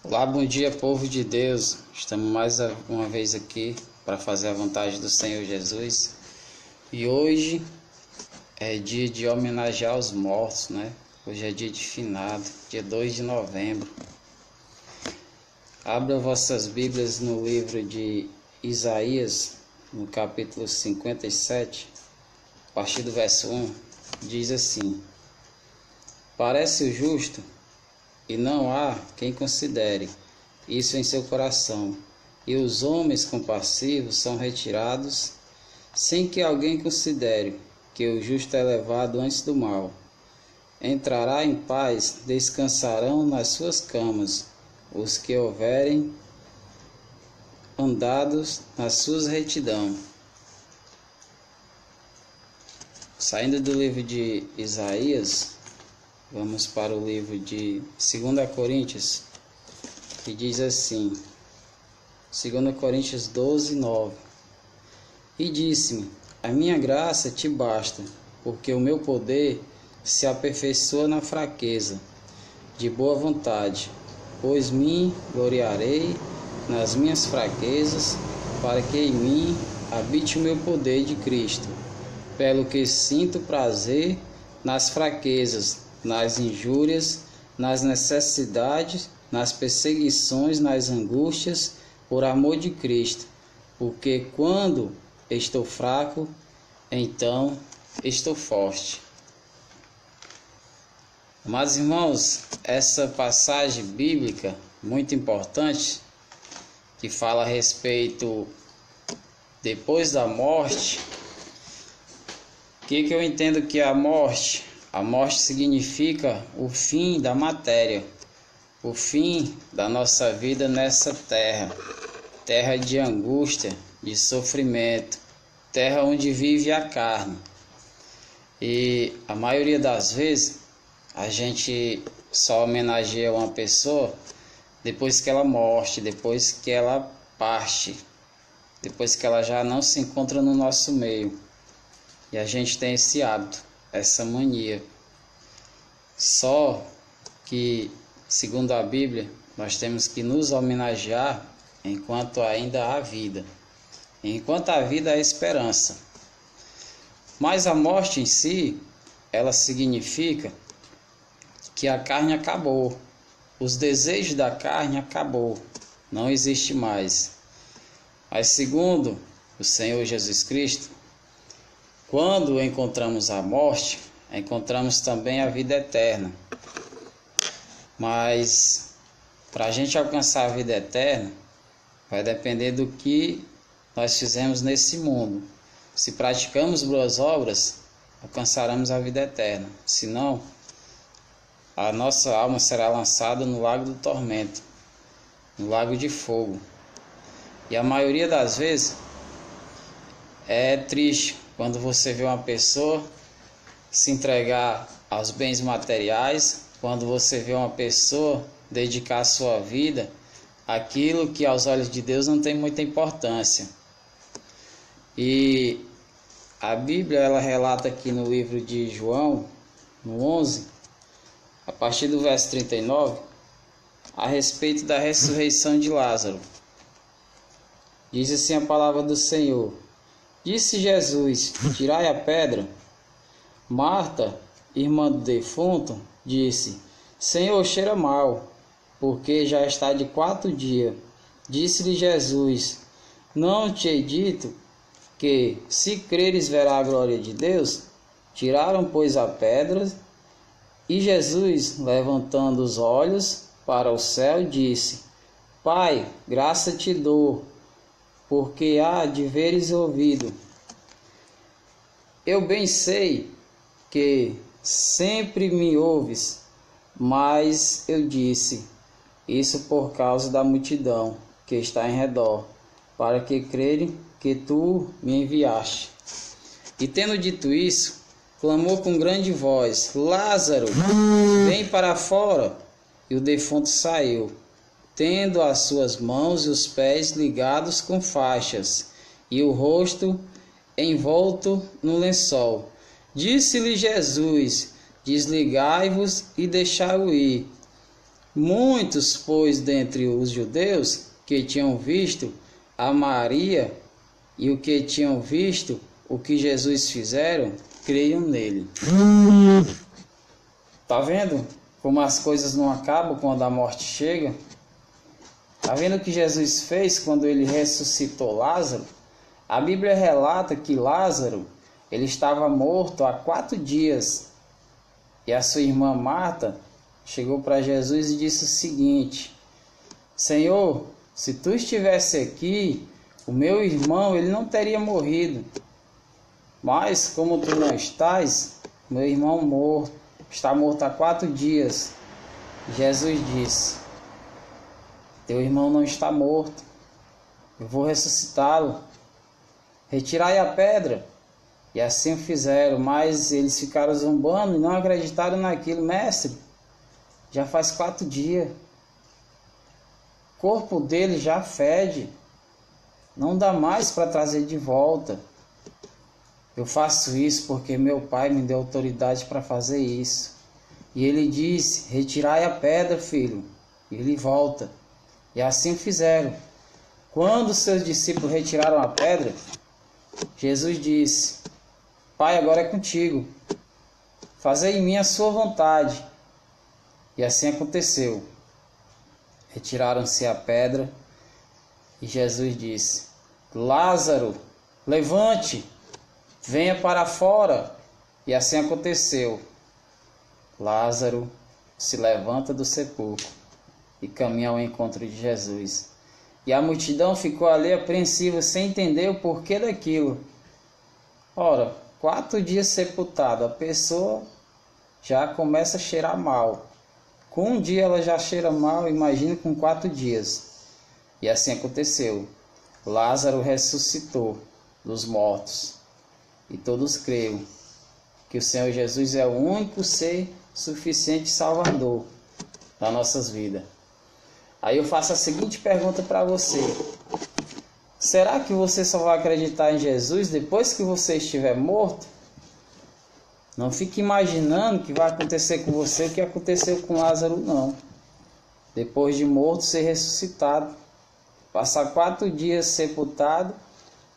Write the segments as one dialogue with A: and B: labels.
A: Olá, bom dia, povo de Deus. Estamos mais uma vez aqui para fazer a vontade do Senhor Jesus. E hoje é dia de homenagear os mortos, né? Hoje é dia de finado, dia 2 de novembro. Abra vossas Bíblias no livro de Isaías, no capítulo 57, a partir do verso 1, diz assim: Parece o justo, e não há quem considere isso em seu coração, e os homens compassivos são retirados, sem que alguém considere que o justo é levado antes do mal. Entrará em paz, descansarão nas suas camas, os que houverem andados nas suas retidão. Saindo do livro de Isaías, vamos para o livro de 2 Coríntios, que diz assim, 2 Coríntios 12, 9. E disse-me, a minha graça te basta, porque o meu poder se aperfeiçoa na fraqueza. De boa vontade, pois me gloriarei nas minhas fraquezas, para que em mim habite o meu poder de Cristo. Pelo que sinto prazer nas fraquezas, nas injúrias, nas necessidades, nas perseguições, nas angústias, por amor de Cristo. Porque quando estou fraco, então estou forte. Amados irmãos, essa passagem bíblica muito importante, que fala a respeito depois da morte. O que eu entendo que é a morte? A morte significa o fim da matéria, o fim da nossa vida nessa terra, terra de angústia, de sofrimento, terra onde vive a carne. E a maioria das vezes a gente só homenageia uma pessoa depois que ela morre, depois que ela parte, depois que ela já não se encontra no nosso meio. E a gente tem esse hábito, essa mania. Só que, segundo a Bíblia, nós temos que nos homenagear enquanto ainda há vida. Enquanto há vida, há esperança. Mas a morte em si, ela significa que a carne acabou. Os desejos da carne acabou. Não existe mais. Mas segundo o Senhor Jesus Cristo, quando encontramos a morte, encontramos também a vida eterna. Mas para a gente alcançar a vida eterna, vai depender do que nós fizemos nesse mundo. Se praticamos boas obras, alcançaremos a vida eterna. Se não, a nossa alma será lançada no lago do tormento, no lago de fogo. E a maioria das vezes é triste quando você vê uma pessoa se entregar aos bens materiais, quando você vê uma pessoa dedicar a sua vida àquilo que aos olhos de Deus não tem muita importância. E a Bíblia ela relata aqui no livro de João, no 11, a partir do verso 39, a respeito da ressurreição de Lázaro. Diz assim a palavra do Senhor: Disse Jesus, tirai a pedra. Marta, irmã do defunto, disse, Senhor, cheira mal, porque já está de 4 dias. Disse-lhe Jesus, não te hei dito que, se creres, verá a glória de Deus? Tiraram, pois, a pedra, e Jesus, levantando os olhos para o céu, disse, Pai, graça te dou, porque há de veres ouvido. Eu bem sei que sempre me ouves, mas eu disse isso por causa da multidão que está em redor, para que crerem que tu me enviaste. E tendo dito isso, clamou com grande voz, Lázaro, vem para fora. E o defunto saiu, tendo as suas mãos e os pés ligados com faixas, e o rosto envolto no lençol. Disse-lhe Jesus, desligai-vos e deixai-o ir. Muitos, pois, dentre os judeus que tinham visto a Maria e o que tinham visto o que Jesus fizeram, creiam nele. Tá vendo como as coisas não acabam quando a morte chega? Tá vendo o que Jesus fez quando ele ressuscitou Lázaro? A Bíblia relata que Lázaro, ele estava morto há 4 dias. E a sua irmã Marta chegou para Jesus e disse o seguinte: Senhor, se tu estivesse aqui, o meu irmão ele não teria morrido. Mas como tu não estás, meu irmão está morto há 4 dias. Jesus disse: teu irmão não está morto, eu vou ressuscitá-lo. Retirai a pedra. E assim fizeram, mas eles ficaram zombando e não acreditaram naquilo. Mestre, já faz 4 dias. O corpo dele já fede. Não dá mais para trazer de volta. Eu faço isso porque meu pai me deu autoridade para fazer isso. E ele disse: retirai a pedra, filho. E ele volta. E assim fizeram. Quando seus discípulos retiraram a pedra, Jesus disse: Pai, agora é contigo. Fazei em mim a sua vontade. E assim aconteceu. Retiraram-se a pedra e Jesus disse: Lázaro, levante, venha para fora. E assim aconteceu. Lázaro se levanta do sepulcro e caminha ao encontro de Jesus. E a multidão ficou ali apreensiva, sem entender o porquê daquilo. Ora, 4 dias sepultado, a pessoa já começa a cheirar mal. Com 1 dia ela já cheira mal, imagina com 4 dias. E assim aconteceu. Lázaro ressuscitou dos mortos. E todos creram que o Senhor Jesus é o único ser suficiente salvador das nossas vidas. Aí eu faço a seguinte pergunta para você: será que você só vai acreditar em Jesus depois que você estiver morto? Não fique imaginando que vai acontecer com você o que aconteceu com Lázaro, não. Depois de morto, ser ressuscitado. Passar 4 dias sepultado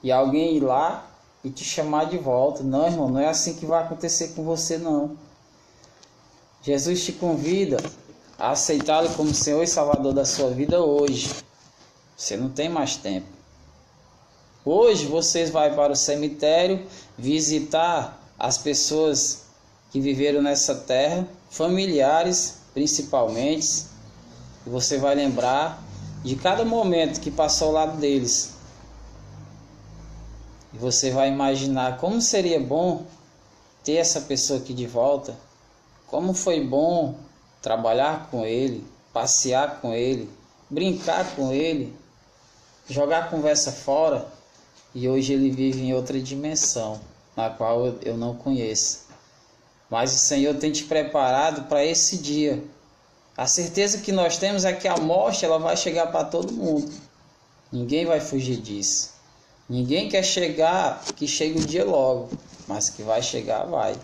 A: e alguém ir lá e te chamar de volta. Não, irmão, não é assim que vai acontecer com você, não. Jesus te convida a aceitá-lo como Senhor e Salvador da sua vida hoje. Você não tem mais tempo. Hoje vocês vão para o cemitério visitar as pessoas que viveram nessa terra, familiares principalmente, e você vai lembrar de cada momento que passou ao lado deles. E você vai imaginar como seria bom ter essa pessoa aqui de volta, como foi bom trabalhar com ele, passear com ele, brincar com ele, jogar a conversa fora. E hoje ele vive em outra dimensão, na qual eu não conheço. Mas o Senhor tem te preparado para esse dia. A certeza que nós temos é que a morte ela vai chegar para todo mundo. Ninguém vai fugir disso. Ninguém quer que chegue o dia logo, mas que vai chegar, vai.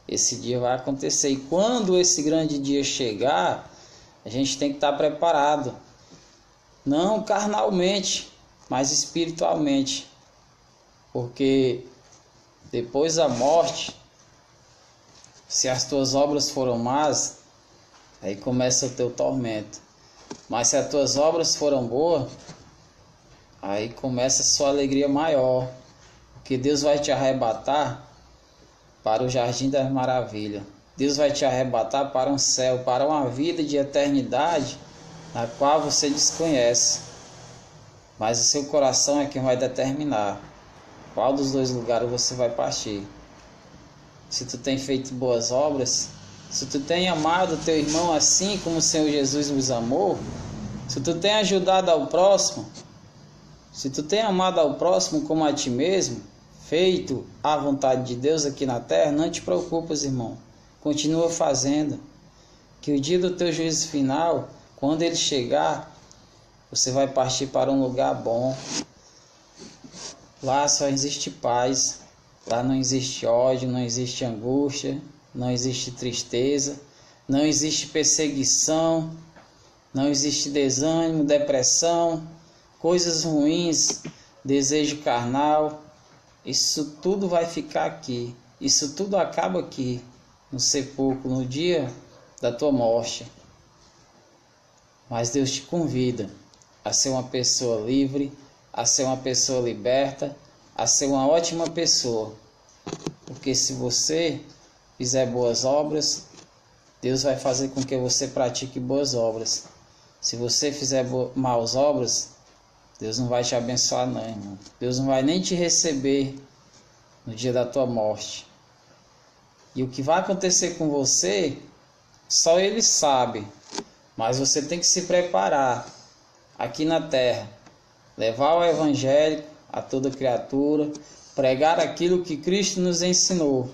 A: Esse dia vai acontecer. E quando esse grande dia chegar, a gente tem que estar preparado. Não carnalmente, mas espiritualmente. Porque depois da morte, se as tuas obras foram más, aí começa o teu tormento. Mas se as tuas obras foram boas, aí começa a sua alegria maior. Porque Deus vai te arrebatar para o jardim das maravilhas. Deus vai te arrebatar para um céu, para uma vida de eternidade, na qual você desconhece. Mas o seu coração é quem vai determinar qual dos 2 lugares você vai partir. Se tu tem feito boas obras, se tu tem amado teu irmão assim como o Senhor Jesus nos amou, se tu tem ajudado ao próximo, se tu tem amado ao próximo como a ti mesmo, feito a vontade de Deus aqui na terra, não te preocupes, irmão. Continua fazendo, que o dia do teu juízo final, quando ele chegar, você vai partir para um lugar bom. Lá só existe paz. Lá não existe ódio, não existe angústia, não existe tristeza, não existe perseguição, não existe desânimo, depressão, coisas ruins, desejo carnal. Isso tudo vai ficar aqui. Isso tudo acaba aqui, no sepulcro, no dia da tua morte. Mas Deus te convida a ser uma pessoa livre, a ser uma pessoa liberta, a ser uma ótima pessoa. Porque se você fizer boas obras, Deus vai fazer com que você pratique boas obras. Se você fizer maus obras, Deus não vai te abençoar não, irmão. Deus não vai nem te receber no dia da tua morte. E o que vai acontecer com você, só Ele sabe. Mas você tem que se preparar aqui na terra. Levar o Evangelho a toda criatura. Pregar aquilo que Cristo nos ensinou.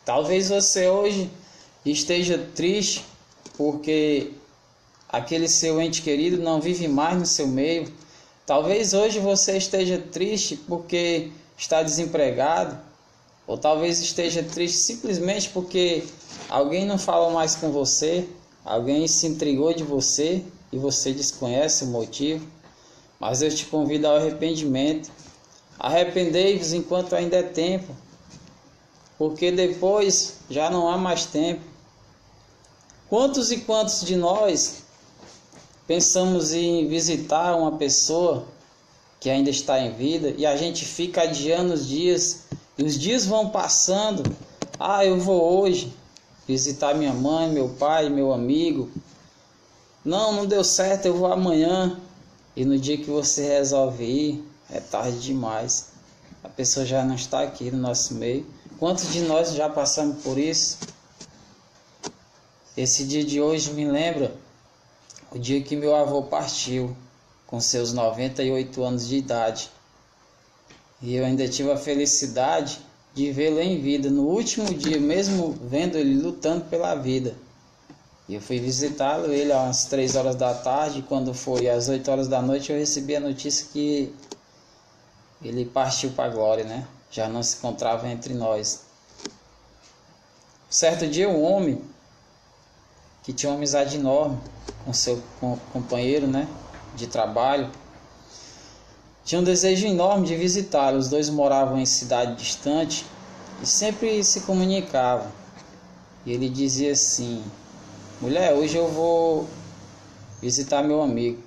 A: Talvez você hoje esteja triste porque aquele seu ente querido não vive mais no seu meio. Talvez hoje você esteja triste porque está desempregado. Ou talvez esteja triste simplesmente porque alguém não fala mais com você. Alguém se intrigou de você e você desconhece o motivo. Mas eu te convido ao arrependimento. Arrependei-vos enquanto ainda é tempo, porque depois já não há mais tempo. Quantos e quantos de nós pensamos em visitar uma pessoa que ainda está em vida e a gente fica adiando os dias e os dias vão passando? Eu vou hoje visitar minha mãe, meu pai, meu amigo. Não deu certo, eu vou amanhã. E no dia que você resolve ir, é tarde demais. A pessoa já não está aqui no nosso meio. Quantos de nós já passamos por isso? Esse dia de hoje me lembra o dia que meu avô partiu, com seus 98 anos de idade. E eu ainda tive a felicidade de vê-lo em vida, no último dia, mesmo vendo ele lutando pela vida. E eu fui visitá-lo, ele às 3 horas da tarde, quando foi às 8 horas da noite, eu recebi a notícia que ele partiu para a glória, né? Já não se encontrava entre nós. Certo dia, um homem que tinha uma amizade enorme com seu companheiro, né, de trabalho, tinha um desejo enorme de visitá-lo. Os dois moravam em cidade distante e sempre se comunicavam. E ele dizia assim: mulher, hoje eu vou visitar meu amigo.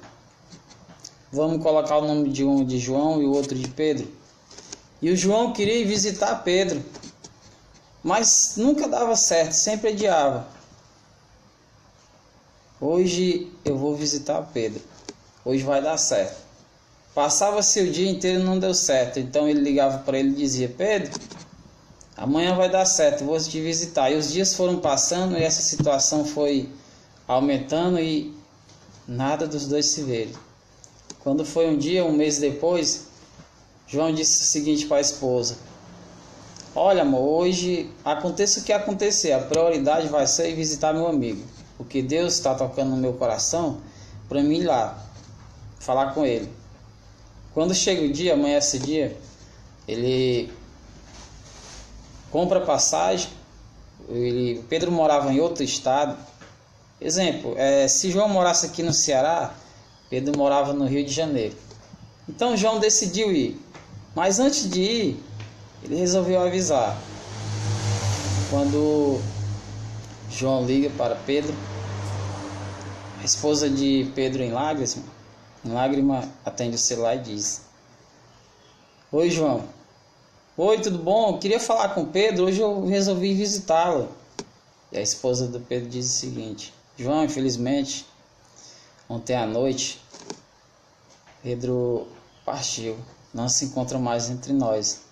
A: Vamos colocar o nome de um de João e o outro de Pedro. E o João queria ir visitar Pedro, mas nunca dava certo, sempre adiava. Hoje eu vou visitar Pedro, hoje vai dar certo. Passava-se o dia inteiro e não deu certo, então ele ligava para ele e dizia: Pedro, amanhã vai dar certo, vou te visitar. E os dias foram passando e essa situação foi aumentando e nada dos dois se verem. Quando foi um dia, um mês depois, João disse o seguinte para a esposa: olha, amor, hoje aconteça o que acontecer, a prioridade vai ser visitar meu amigo, porque Deus está tocando no meu coração para mim ir lá falar com ele. Quando chega o dia, amanhece o dia, ele compra passagem. Pedro morava em outro estado. Exemplo, se João morasse aqui no Ceará, Pedro morava no Rio de Janeiro. Então João decidiu ir. Mas antes de ir, ele resolveu avisar. Quando João liga para Pedro, a esposa de Pedro, em lágrima, atende o celular e diz: oi, João. Oi, tudo bom? Eu queria falar com Pedro, hoje eu resolvi visitá-lo. E a esposa do Pedro diz o seguinte: João, infelizmente, ontem à noite, Pedro partiu, não se encontra mais entre nós.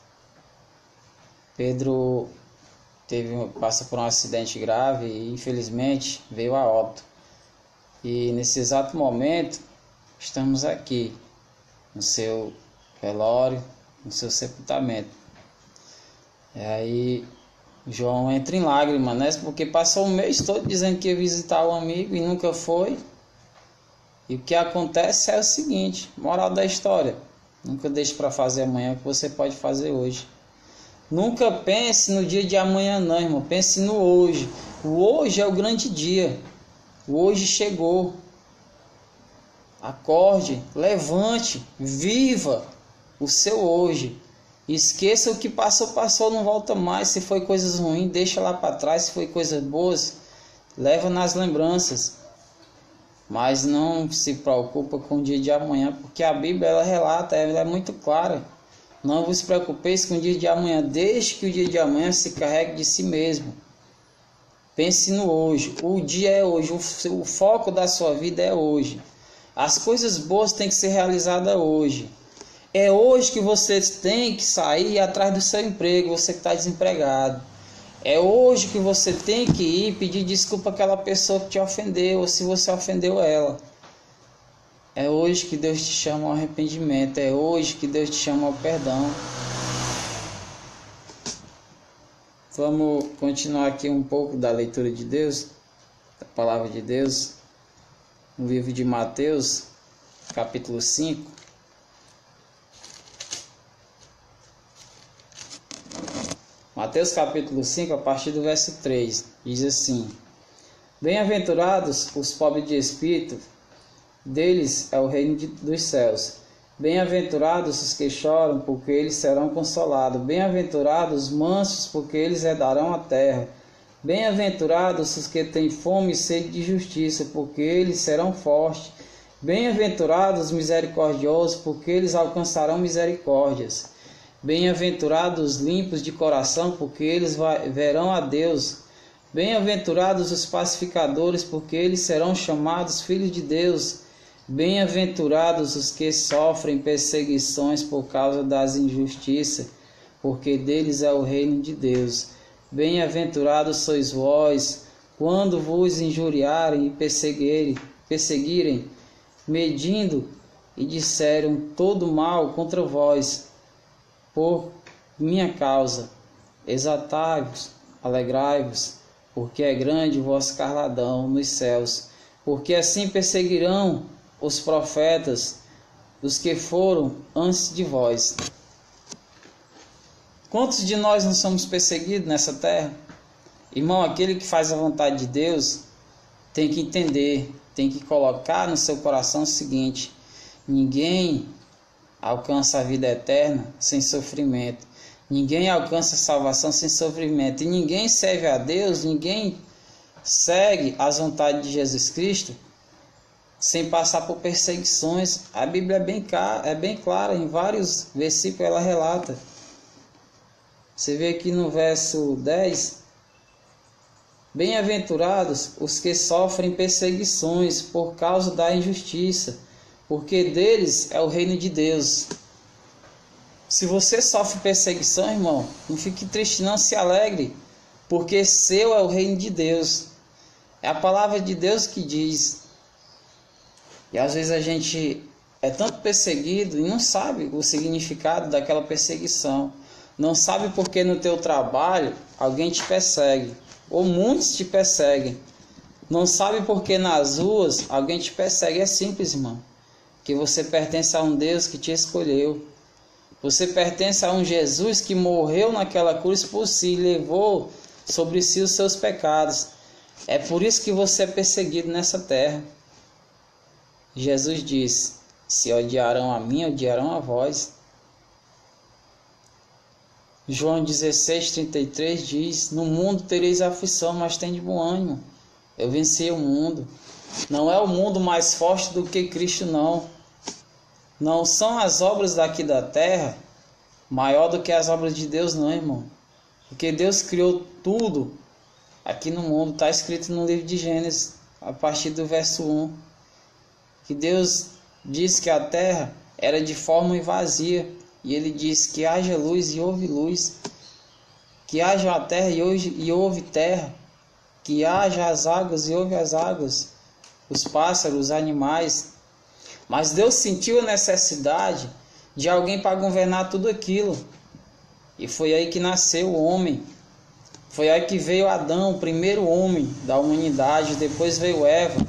A: Pedro passa por um acidente grave e infelizmente veio a óbito. E nesse exato momento estamos aqui no seu velório, no seu sepultamento. E aí João entra em lágrimas, né? Porque passou o mês todo dizendo que ia visitar o amigo e nunca foi. E o que acontece é o seguinte: moral da história: nunca deixe para fazer amanhã o que você pode fazer hoje. Nunca pense no dia de amanhã não, irmão. Pense no hoje. O hoje é o grande dia. O hoje chegou. Acorde, levante, viva o seu hoje. Esqueça o que passou, passou, não volta mais. Se foi coisas ruins, deixa lá para trás. Se foi coisas boas, leva nas lembranças. Mas não se preocupa com o dia de amanhã, porque a Bíblia ela relata, ela é muito clara. Não vos preocupeis com o dia de amanhã, desde que o dia de amanhã se carregue de si mesmo. Pense no hoje. O dia é hoje, o foco da sua vida é hoje. As coisas boas têm que ser realizadas hoje. É hoje que você tem que sair e ir atrás do seu emprego, você que está desempregado. É hoje que você tem que ir pedir desculpa àquela pessoa que te ofendeu, ou se você ofendeu ela. É hoje que Deus te chama ao arrependimento, é hoje que Deus te chama ao perdão. Vamos continuar aqui um pouco da leitura de Deus, da palavra de Deus, no livro de Mateus, capítulo 5. Mateus capítulo 5, a partir do verso 3, diz assim: Bem-aventurados os pobres de espírito, deles é o reino dos céus. Bem-aventurados os que choram, porque eles serão consolados. Bem-aventurados os mansos, porque eles herdarão a terra. Bem-aventurados os que têm fome e sede de justiça, porque eles serão fortes. Bem-aventurados os misericordiosos, porque eles alcançarão misericórdias. Bem-aventurados os limpos de coração, porque eles verão a Deus. Bem-aventurados os pacificadores, porque eles serão chamados filhos de Deus. Bem-aventurados os que sofrem perseguições por causa das injustiças, porque deles é o reino de Deus. Bem-aventurados sois vós, quando vos injuriarem e perseguirem, medindo e disserem todo mal contra vós, por minha causa. Exaltai-vos, alegrai-vos, porque é grande o vosso galardão nos céus. Porque assim perseguirão os profetas, os que foram antes de vós. Quantos de nós não somos perseguidos nessa terra? Irmão, aquele que faz a vontade de Deus tem que entender, tem que colocar no seu coração o seguinte: ninguém alcança a vida eterna sem sofrimento. Ninguém alcança a salvação sem sofrimento. E ninguém serve a Deus, ninguém segue as vontades de Jesus Cristo sem passar por perseguições. A Bíblia é bem clara, em vários versículos ela relata. Você vê aqui no verso 10: Bem-aventurados os que sofrem perseguições por causa da injustiça, porque deles é o reino de Deus. Se você sofre perseguição, irmão, não fique triste não, se alegre, porque seu é o reino de Deus. É a palavra de Deus que diz. E às vezes a gente é tanto perseguido e não sabe o significado daquela perseguição. Não sabe porque no teu trabalho alguém te persegue, ou muitos te perseguem. Não sabe porque nas ruas alguém te persegue. É simples, irmão, que você pertence a um Deus que te escolheu. Você pertence a um Jesus que morreu naquela cruz por si e levou sobre si os seus pecados. É por isso que você é perseguido nessa terra. Jesus disse: se odiarão a mim, odiarão a vós. João 16:33 diz: no mundo tereis aflição, mas tende bom ânimo. Eu venci o mundo. Não é o mundo mais forte do que Cristo, não. Não são as obras daqui da terra maior do que as obras de Deus, não, irmão. Porque Deus criou tudo aqui no mundo. Está escrito no livro de Gênesis, a partir do verso 1, que Deus disse que a terra era de forma e vazia. E ele disse que haja luz e houve luz. Que haja a terra e houve terra. Que haja as águas e houve as águas. Os pássaros, os animais. Mas Deus sentiu a necessidade de alguém para governar tudo aquilo. E foi aí que nasceu o homem. Foi aí que veio Adão, o primeiro homem da humanidade. Depois veio Eva,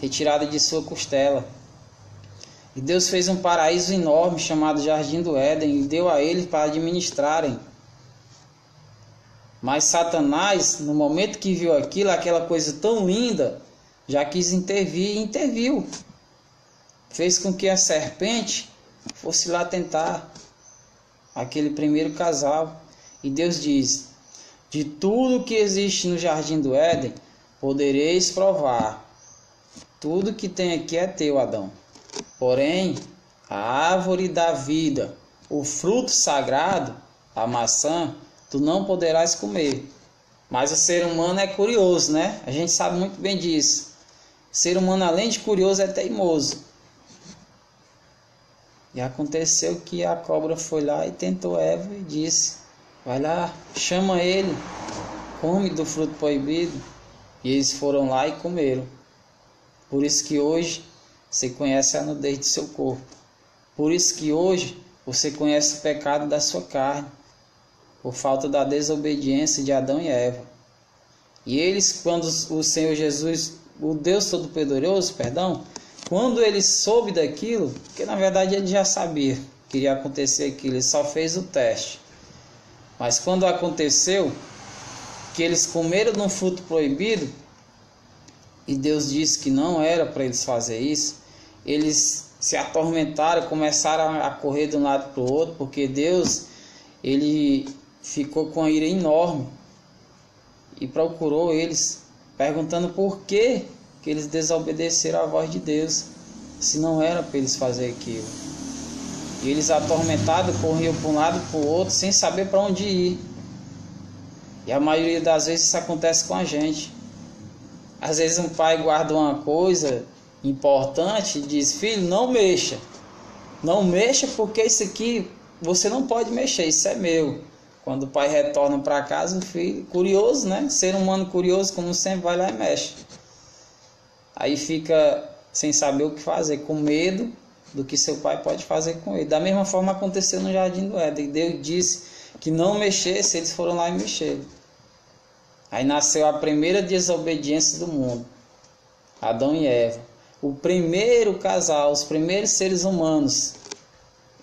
A: retirada de sua costela. E Deus fez um paraíso enorme chamado Jardim do Éden e deu a eles para administrarem. Mas Satanás, no momento que viu aquilo, aquela coisa tão linda, já quis intervir e interviu. Fez com que a serpente fosse lá tentar aquele primeiro casal. E Deus diz: de tudo que existe no jardim do Éden, podereis provar. Tudo que tem aqui é teu, Adão. Porém, a árvore da vida, o fruto sagrado, a maçã, tu não poderás comer. Mas o ser humano é curioso, né? A gente sabe muito bem disso. O ser humano, além de curioso, é teimoso. E aconteceu que a cobra foi lá e tentou Eva e disse: vai lá, chama ele, come do fruto proibido. E eles foram lá e comeram. Por isso que hoje você conhece a nudez do seu corpo. Por isso que hoje você conhece o pecado da sua carne, por falta da desobediência de Adão e Eva. E eles, quando o Senhor Jesus, o Deus Todo-Poderoso, quando ele soube daquilo, porque na verdade ele já sabia que iria acontecer aquilo, ele só fez o teste. Mas quando aconteceu, que eles comeram de um fruto proibido, e Deus disse que não era para eles fazer isso, eles se atormentaram, começaram a correr de um lado para o outro, porque Deus, ele ficou com a ira enorme e procurou eles, perguntando por que eles desobedeceram à voz de Deus, se não era para eles fazer aquilo. E eles, atormentados, corriam para um lado e para o outro, sem saber para onde ir. E a maioria das vezes isso acontece com a gente. Às vezes um pai guarda uma coisa importante e diz: filho, não mexa. Não mexa porque isso aqui você não pode mexer, isso é meu. Quando o pai retorna para casa, o filho, curioso, né? Ser humano curioso, como sempre, vai lá e mexe. Aí fica sem saber o que fazer, com medo do que seu pai pode fazer com ele. Da mesma forma aconteceu no jardim do Éden. Deus disse que não mexesse, eles foram lá e mexeram. Aí nasceu a primeira desobediência do mundo, Adão e Eva. O primeiro casal, os primeiros seres humanos.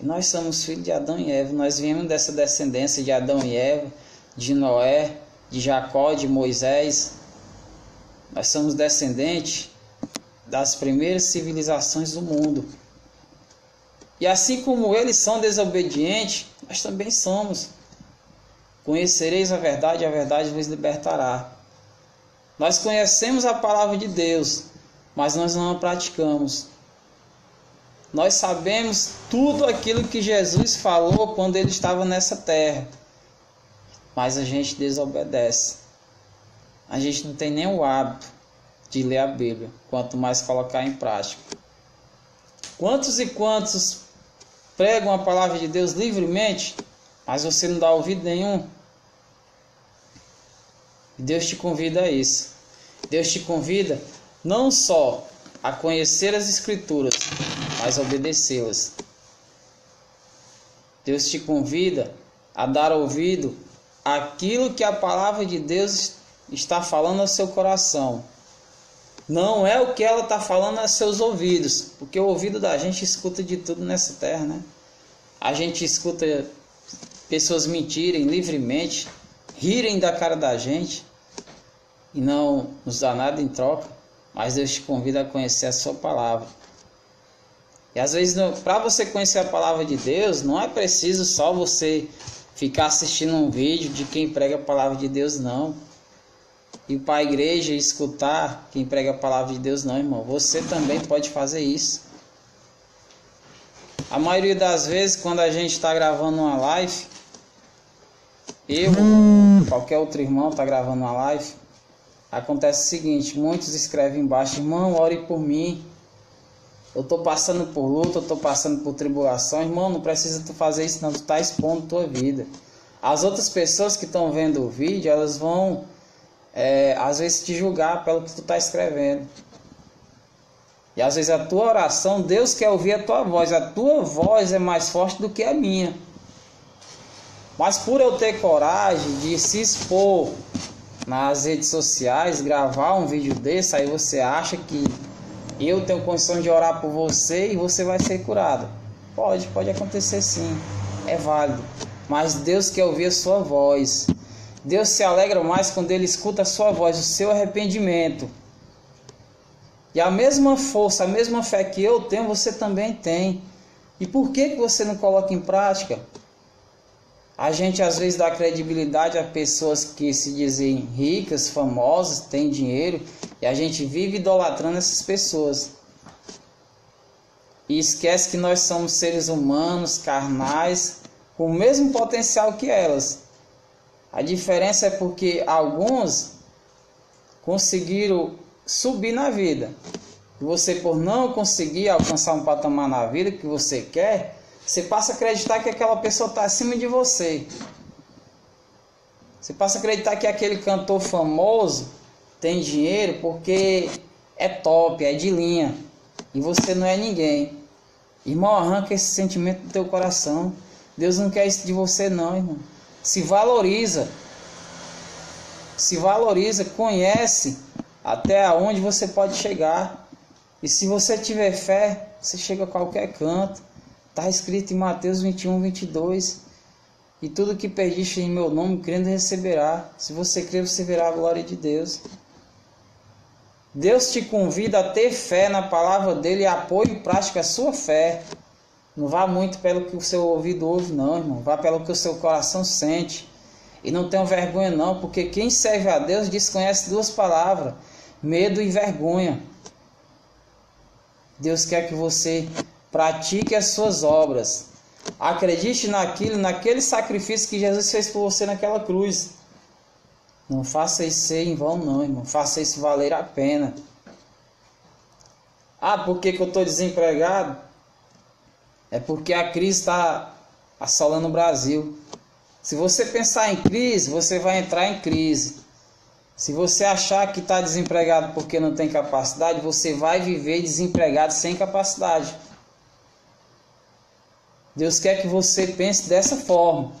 A: E nós somos filhos de Adão e Eva. Nós viemos dessa descendência de Adão e Eva, de Noé, de Jacó, de Moisés. Nós somos descendentes das primeiras civilizações do mundo. E assim como eles são desobedientes, nós também somos. Conhecereis a verdade vos libertará. Nós conhecemos a palavra de Deus, mas nós não a praticamos. Nós sabemos tudo aquilo que Jesus falou quando ele estava nessa terra, mas a gente desobedece. A gente não tem nem o hábito de ler a Bíblia, quanto mais colocar em prática. Quantos e quantos pregam a palavra de Deus livremente, mas você não dá ouvido nenhum? Deus te convida a isso. Deus te convida não só a conhecer as Escrituras, mas a obedecê-las. Deus te convida a dar ouvido àquilo que a palavra de Deus está falando ao seu coração. Não é o que ela está falando aos seus ouvidos, porque o ouvido da gente escuta de tudo nessa terra, né? A gente escuta pessoas mentirem livremente, rirem da cara da gente e não nos dá nada em troca, mas Deus te convida a conhecer a sua palavra. E às vezes, para você conhecer a palavra de Deus, não é preciso só você ficar assistindo um vídeo de quem prega a palavra de Deus, não. Ir para a igreja e escutar quem prega a palavra de Deus, não, irmão. Você também pode fazer isso. A maioria das vezes, quando a gente está gravando uma live, eu ou qualquer outro irmão está gravando uma live, acontece o seguinte: muitos escrevem embaixo: irmão, ore por mim. Eu estou passando por luta, eu estou passando por tribulação. Irmão, não precisa tu fazer isso não, tu está expondo tua vida. As outras pessoas que estão vendo o vídeo, elas vão às vezes te julgar pelo que tu está escrevendo. E às vezes a tua oração, Deus quer ouvir a tua voz. A tua voz é mais forte do que a minha. Mas por eu ter coragem de se expor nas redes sociais, gravar um vídeo desse, aí você acha que eu tenho condição de orar por você e você vai ser curado. Pode acontecer sim, é válido. Mas Deus quer ouvir a sua voz. Deus se alegra mais quando Ele escuta a sua voz, o seu arrependimento. E a mesma força, a mesma fé que eu tenho, você também tem. E por que você não coloca em prática? A gente às vezes dá credibilidade a pessoas que se dizem ricas, famosas, têm dinheiro, e a gente vive idolatrando essas pessoas. E esquece que nós somos seres humanos, carnais, com o mesmo potencial que elas. A diferença é porque alguns conseguiram subir na vida. E você, por não conseguir alcançar um patamar na vida que você quer, você passa a acreditar que aquela pessoa está acima de você. Você passa a acreditar que aquele cantor famoso tem dinheiro porque é top, é de linha. E você não é ninguém. Irmão, arranca esse sentimento do teu coração. Deus não quer isso de você não, irmão. Se valoriza. Se valoriza, conhece até onde você pode chegar. E se você tiver fé, você chega a qualquer canto. Está escrito em Mateus 21, 22. E tudo que pediste em meu nome, crendo, receberá. Se você crer, você verá a glória de Deus. Deus te convida a ter fé na palavra dele e apoie em prática a sua fé. Não vá muito pelo que o seu ouvido ouve, não, irmão. Vá pelo que o seu coração sente. E não tenha vergonha, não, porque quem serve a Deus desconhece duas palavras: medo e vergonha. Deus quer que você pratique as suas obras. Acredite naquele sacrifício que Jesus fez por você naquela cruz. Não faça isso em vão, não, irmão. Faça isso valer a pena. Ah, por que eu estou desempregado? É porque a crise está assolando o Brasil. Se você pensar em crise, você vai entrar em crise. Se você achar que está desempregado porque não tem capacidade, você vai viver desempregado sem capacidade. Deus quer que você pense dessa forma.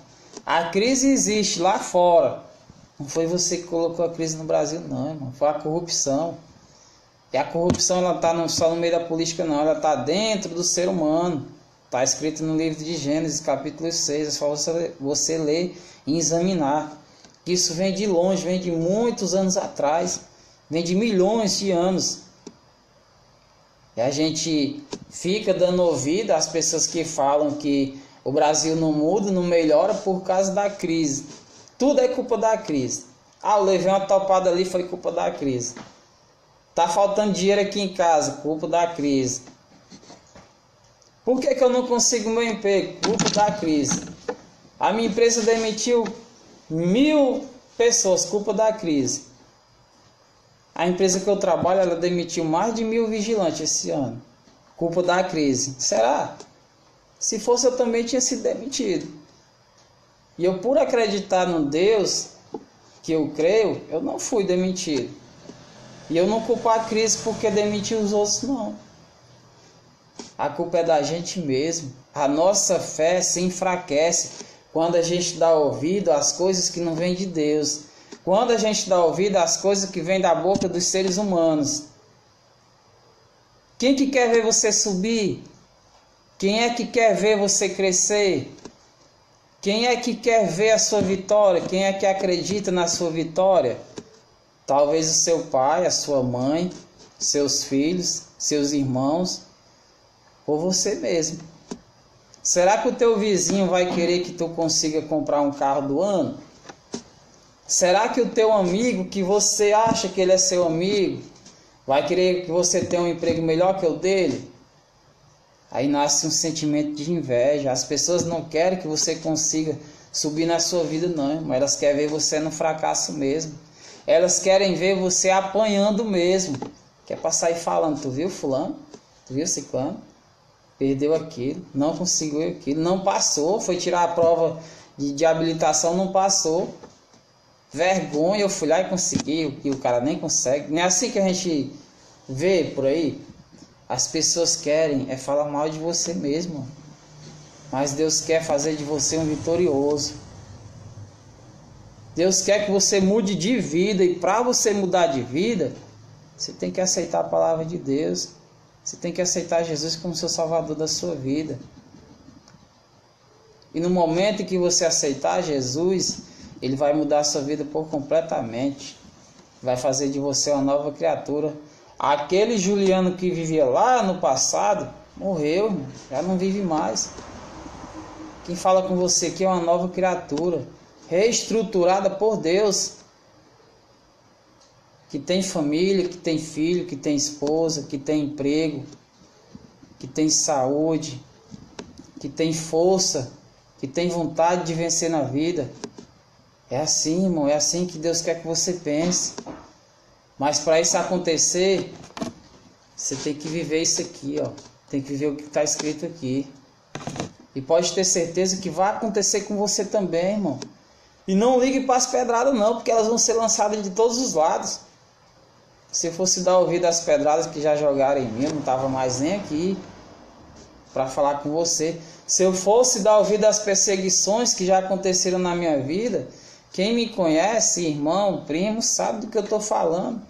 A: A crise existe lá fora. Não foi você que colocou a crise no Brasil, não, irmão. Foi a corrupção. E a corrupção ela está só no meio da política, não. Ela está dentro do ser humano. Está escrito no livro de Gênesis, capítulo 6. É só você ler e examinar. Isso vem de longe, vem de muitos anos atrás. Vem de milhões de anos. E a gente fica dando ouvido às pessoas que falam que o Brasil não muda, não melhora por causa da crise. Tudo é culpa da crise. Ah, eu levei uma topada ali, foi culpa da crise. Tá faltando dinheiro aqui em casa, culpa da crise. Por que eu não consigo meu emprego? Culpa da crise. A minha empresa demitiu 1.000 pessoas, culpa da crise. A empresa que eu trabalho, ela demitiu mais de 1.000 vigilantes esse ano. Culpa da crise. Será? Se fosse, eu também tinha sido demitido. E eu, por acreditar no Deus que eu creio, eu não fui demitido. E eu não culpo a crise porque demitiu os outros, não. A culpa é da gente mesmo. A nossa fé se enfraquece quando a gente dá ouvido às coisas que não vêm de Deus. Quando a gente dá ouvido às coisas que vêm da boca dos seres humanos. Quem que quer ver você subir? Quem é que quer ver você crescer? Quem é que quer ver a sua vitória? Quem é que acredita na sua vitória? Talvez o seu pai, a sua mãe, seus filhos, seus irmãos, ou você mesmo. Será que o teu vizinho vai querer que tu consiga comprar um carro do ano? Será que o teu amigo, que você acha que ele é seu amigo, vai querer que você tenha um emprego melhor que o dele? Aí nasce um sentimento de inveja. As pessoas não querem que você consiga subir na sua vida, não, mas elas querem ver você no fracasso mesmo. Elas querem ver você apanhando mesmo. Quer passar aí falando: tu viu fulano? Tu viu ciclano? Perdeu aquilo, não conseguiu aquilo, não passou, foi tirar a prova de habilitação, não passou. Vergonha, eu fui lá e consegui, e o cara nem consegue. Não é assim que a gente vê por aí? As pessoas querem falar mal de você mesmo. Mas Deus quer fazer de você um vitorioso. Deus quer que você mude de vida. E para você mudar de vida, você tem que aceitar a palavra de Deus. Você tem que aceitar Jesus como seu salvador da sua vida. E no momento em que você aceitar Jesus, Ele vai mudar a sua vida por completamente. Vai fazer de você uma nova criatura. Aquele Juliano que vivia lá no passado, morreu, irmão, já não vive mais. Quem fala com você aqui é uma nova criatura, reestruturada por Deus, que tem família, que tem filho, que tem esposa, que tem emprego, que tem saúde, que tem força, que tem vontade de vencer na vida. É assim, irmão, é assim que Deus quer que você pense. Mas para isso acontecer, você tem que viver isso aqui, ó. Tem que viver o que está escrito aqui. E pode ter certeza que vai acontecer com você também, irmão. E não ligue para as pedradas não, porque elas vão ser lançadas de todos os lados. Se eu fosse dar ouvido às pedradas que já jogaram em mim, eu não estava mais nem aqui para falar com você. Se eu fosse dar ouvido às perseguições que já aconteceram na minha vida, quem me conhece, irmão, primo, sabe do que eu estou falando.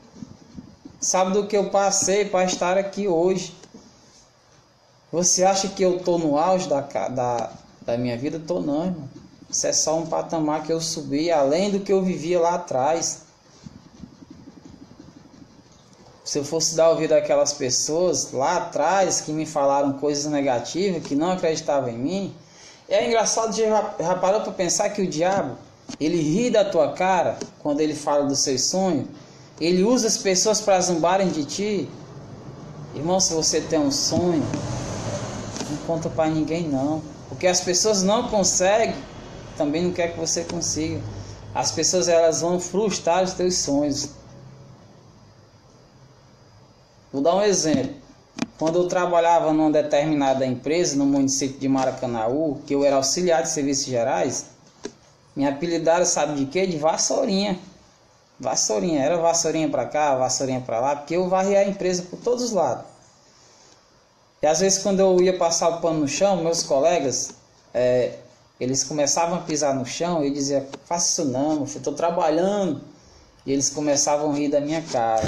A: Sabe do que eu passei para estar aqui hoje. Você acha que eu estou no auge da minha vida? Estou não, irmão. Isso é só um patamar que eu subi, além do que eu vivia lá atrás. Se eu fosse dar ouvido àquelas pessoas lá atrás que me falaram coisas negativas, que não acreditavam em mim, é engraçado, já parou para pensar que o diabo, ele ri da tua cara quando ele fala dos seus sonhos? Ele usa as pessoas para zombarem de ti? Irmão, se você tem um sonho, não conta para ninguém não. Porque as pessoas não conseguem, também não quer que você consiga. As pessoas, elas vão frustrar os teus sonhos. Vou dar um exemplo. Quando eu trabalhava numa determinada empresa no município de Maracanaú, que eu era auxiliar de serviços gerais, me apelidaram, sabe de quê? De vassourinha. Vassourinha, era vassourinha para cá, vassourinha para lá, porque eu varria a empresa por todos os lados. E às vezes quando eu ia passar o pano no chão, meus colegas, eles começavam a pisar no chão e diziam, faça isso não, eu estou trabalhando. E eles começavam a rir da minha cara.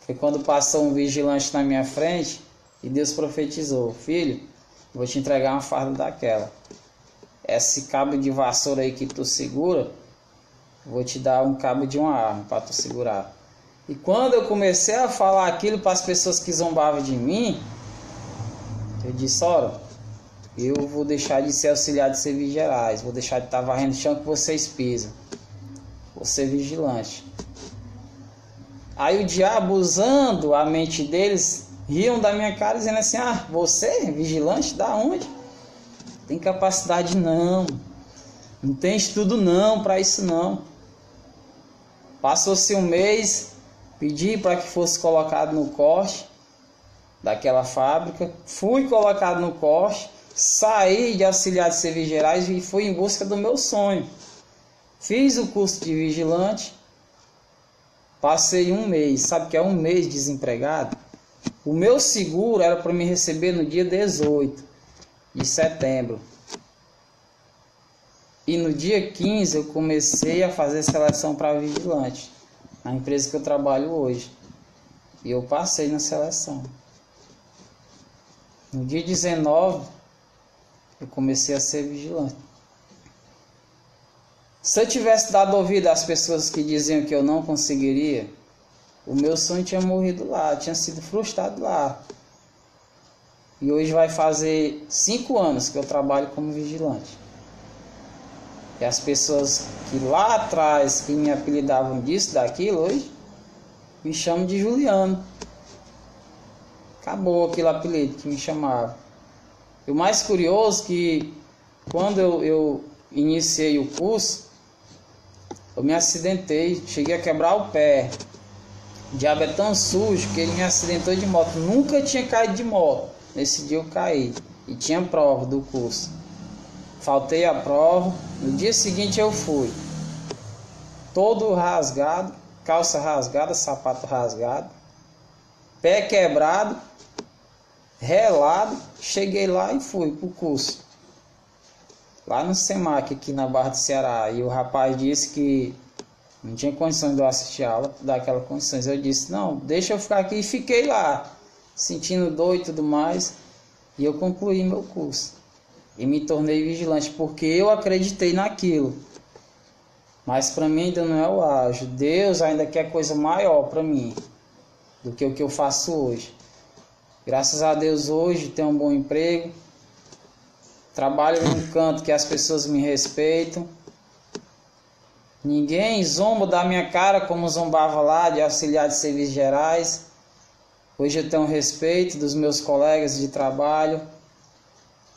A: Foi quando passou um vigilante na minha frente e Deus profetizou, filho, eu vou te entregar uma farda daquela. Esse cabo de vassoura aí que tu segura, vou te dar um cabo de uma arma para tu segurar. E quando eu comecei a falar aquilo para as pessoas que zombavam de mim, eu disse, ora, eu vou deixar de ser auxiliar de serviços gerais, vou deixar de estar varrendo o chão que vocês pisam, vou ser vigilante. Aí o diabo, usando a mente deles, riam da minha cara dizendo assim, você, vigilante, da onde? Tem capacidade não, não tem estudo não para isso não. Passou-se um mês, pedi para que fosse colocado no corte daquela fábrica, fui colocado no corte, saí de auxiliar de serviços gerais e fui em busca do meu sonho. Fiz o curso de vigilante, passei um mês, sabe o que é um mês desempregado? O meu seguro era para me receber no dia 18 de setembro. E no dia 15 eu comecei a fazer seleção para vigilante, na empresa que eu trabalho hoje. E eu passei na seleção. No dia 19 eu comecei a ser vigilante. Se eu tivesse dado ouvido às pessoas que diziam que eu não conseguiria, o meu sonho tinha morrido lá, tinha sido frustrado lá. E hoje vai fazer 5 anos que eu trabalho como vigilante. E as pessoas que lá atrás, que me apelidavam disso, daquilo, hoje me chamam de Juliano. Acabou aquele apelido que me chamava. E o mais curioso é que quando eu iniciei o curso, eu me acidentei, cheguei a quebrar o pé. O diabo é tão sujo que ele me acidentou de moto. Nunca tinha caído de moto. Nesse dia eu caí. E tinha prova do curso. Faltei a prova. No dia seguinte eu fui. Todo rasgado. Calça rasgada, sapato rasgado. Pé quebrado. Relado. Cheguei lá e fui pro curso. Lá no SEMAC, aqui na Barra do Ceará. E o rapaz disse que não tinha condições de eu assistir a aula, daquela condições. Eu disse, não, deixa eu ficar aqui. E fiquei lá, sentindo dor e tudo mais. E eu concluí meu curso. E me tornei vigilante, porque eu acreditei naquilo. Mas para mim ainda não é o auge. Deus ainda quer coisa maior para mim do que o que eu faço hoje. Graças a Deus hoje tenho um bom emprego. Trabalho em um canto que as pessoas me respeitam. Ninguém zomba da minha cara como zombava lá de auxiliar de serviços gerais. Hoje eu tenho respeito dos meus colegas de trabalho.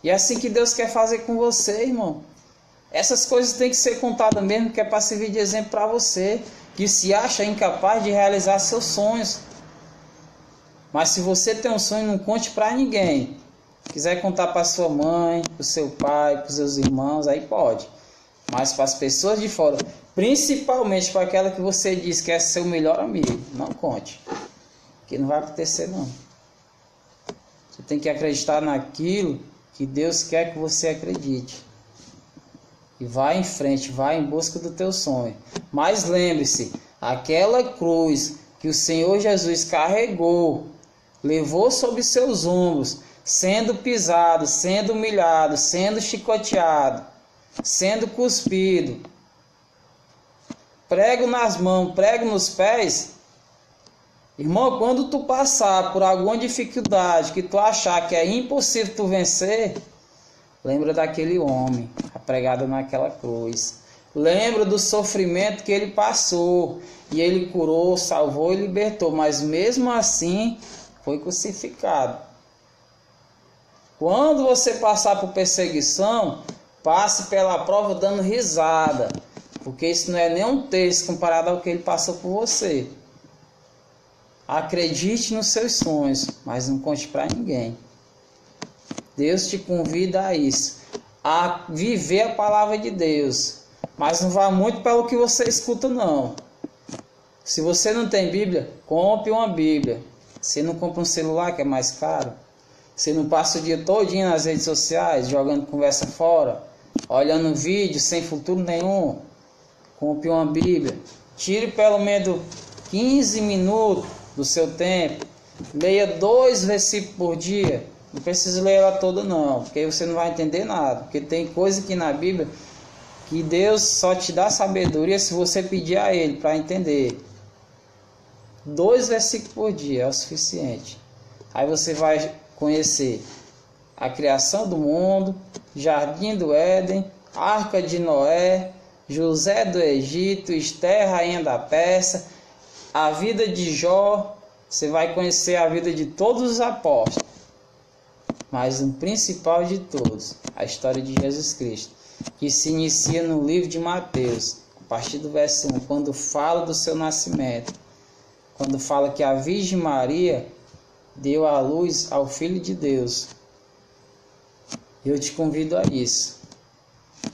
A: E é assim que Deus quer fazer com você, irmão. Essas coisas têm que ser contadas mesmo, que é para servir de exemplo para você, que se acha incapaz de realizar seus sonhos. Mas se você tem um sonho, não conte para ninguém. Quiser contar para sua mãe, para o seu pai, para os seus irmãos, aí pode. Mas para as pessoas de fora, principalmente para aquela que você diz que é seu melhor amigo, não conte. Que não vai acontecer não. Você tem que acreditar naquilo que Deus quer que você acredite. E vai em frente, vai em busca do teu sonho. Mas lembre-se, aquela cruz que o Senhor Jesus carregou, levou sobre seus ombros, sendo pisado, sendo humilhado, sendo chicoteado, sendo cuspido, prego nas mãos, prego nos pés. Irmão, quando tu passar por alguma dificuldade que tu achar que é impossível tu vencer, lembra daquele homem pregado naquela cruz. Lembra do sofrimento que ele passou e ele curou, salvou e libertou, mas mesmo assim foi crucificado. Quando você passar por perseguição, passe pela prova dando risada, porque isso não é nem um terço comparado ao que ele passou por você. Acredite nos seus sonhos, mas não conte para ninguém. Deus te convida a isso, a viver a palavra de Deus, mas não vá muito pelo que você escuta não. Se você não tem Bíblia, compre uma Bíblia. Você não compra um celular que é mais caro? Você não passa o dia todinho nas redes sociais, jogando conversa fora, olhando vídeo sem futuro nenhum? Compre uma Bíblia. Tire pelo menos 15 minutos do seu tempo. Leia 2 versículos por dia. Não precisa ler ela toda não, porque aí você não vai entender nada. Porque tem coisa aqui na Bíblia que Deus só te dá sabedoria se você pedir a Ele para entender. 2 versículos por dia é o suficiente. Aí você vai conhecer a criação do mundo, Jardim do Éden, Arca de Noé, José do Egito, Esther, rainha da Pérsia, a vida de Jó. Você vai conhecer a vida de todos os apóstolos, mas o principal de todos, a história de Jesus Cristo, que se inicia no livro de Mateus, a partir do verso 1, quando fala do seu nascimento, quando fala que a Virgem Maria deu à luz ao Filho de Deus. Eu te convido a isso.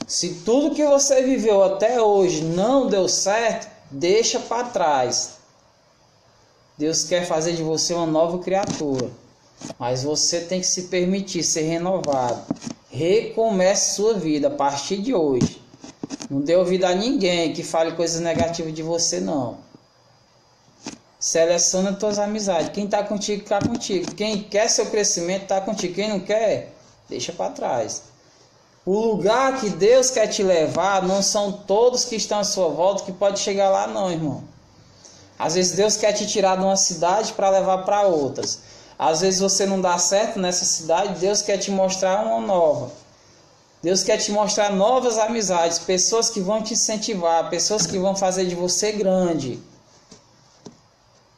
A: Se tudo que você viveu até hoje não deu certo, deixa para trás. Deus quer fazer de você uma nova criatura, mas você tem que se permitir ser renovado. Recomece sua vida a partir de hoje. Não dê ouvido a ninguém que fale coisas negativas de você, não. Seleciona tuas amizades. Quem está contigo, está contigo. Quem quer seu crescimento, está contigo. Quem não quer, deixa para trás. O lugar que Deus quer te levar, não são todos que estão à sua volta que pode chegar lá, não, irmão. Às vezes Deus quer te tirar de uma cidade para levar para outras. Às vezes você não dá certo nessa cidade, Deus quer te mostrar uma nova. Deus quer te mostrar novas amizades, pessoas que vão te incentivar, pessoas que vão fazer de você grande.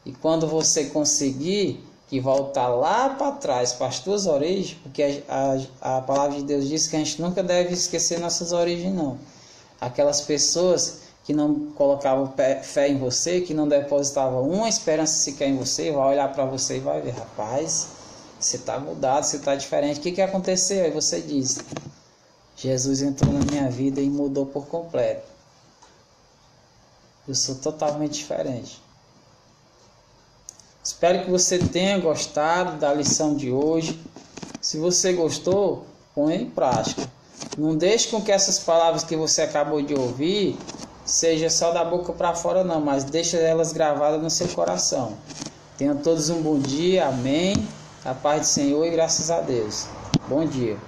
A: E quando você conseguir, que voltar lá para trás, para as tuas origens, porque a palavra de Deus diz que a gente nunca deve esquecer nossas origens, não. Aquelas pessoas que não colocavam fé em você, que não depositavam uma esperança sequer em você, vai olhar para você e vai ver, rapaz, você está mudado, você está diferente. O que aconteceu? Aí você diz, Jesus entrou na minha vida e mudou por completo. Eu sou totalmente diferente. Espero que você tenha gostado da lição de hoje. Se você gostou, põe em prática. Não deixe com que essas palavras que você acabou de ouvir seja só da boca para fora não, mas deixe elas gravadas no seu coração. Tenham todos um bom dia, amém. A paz do Senhor e graças a Deus. Bom dia.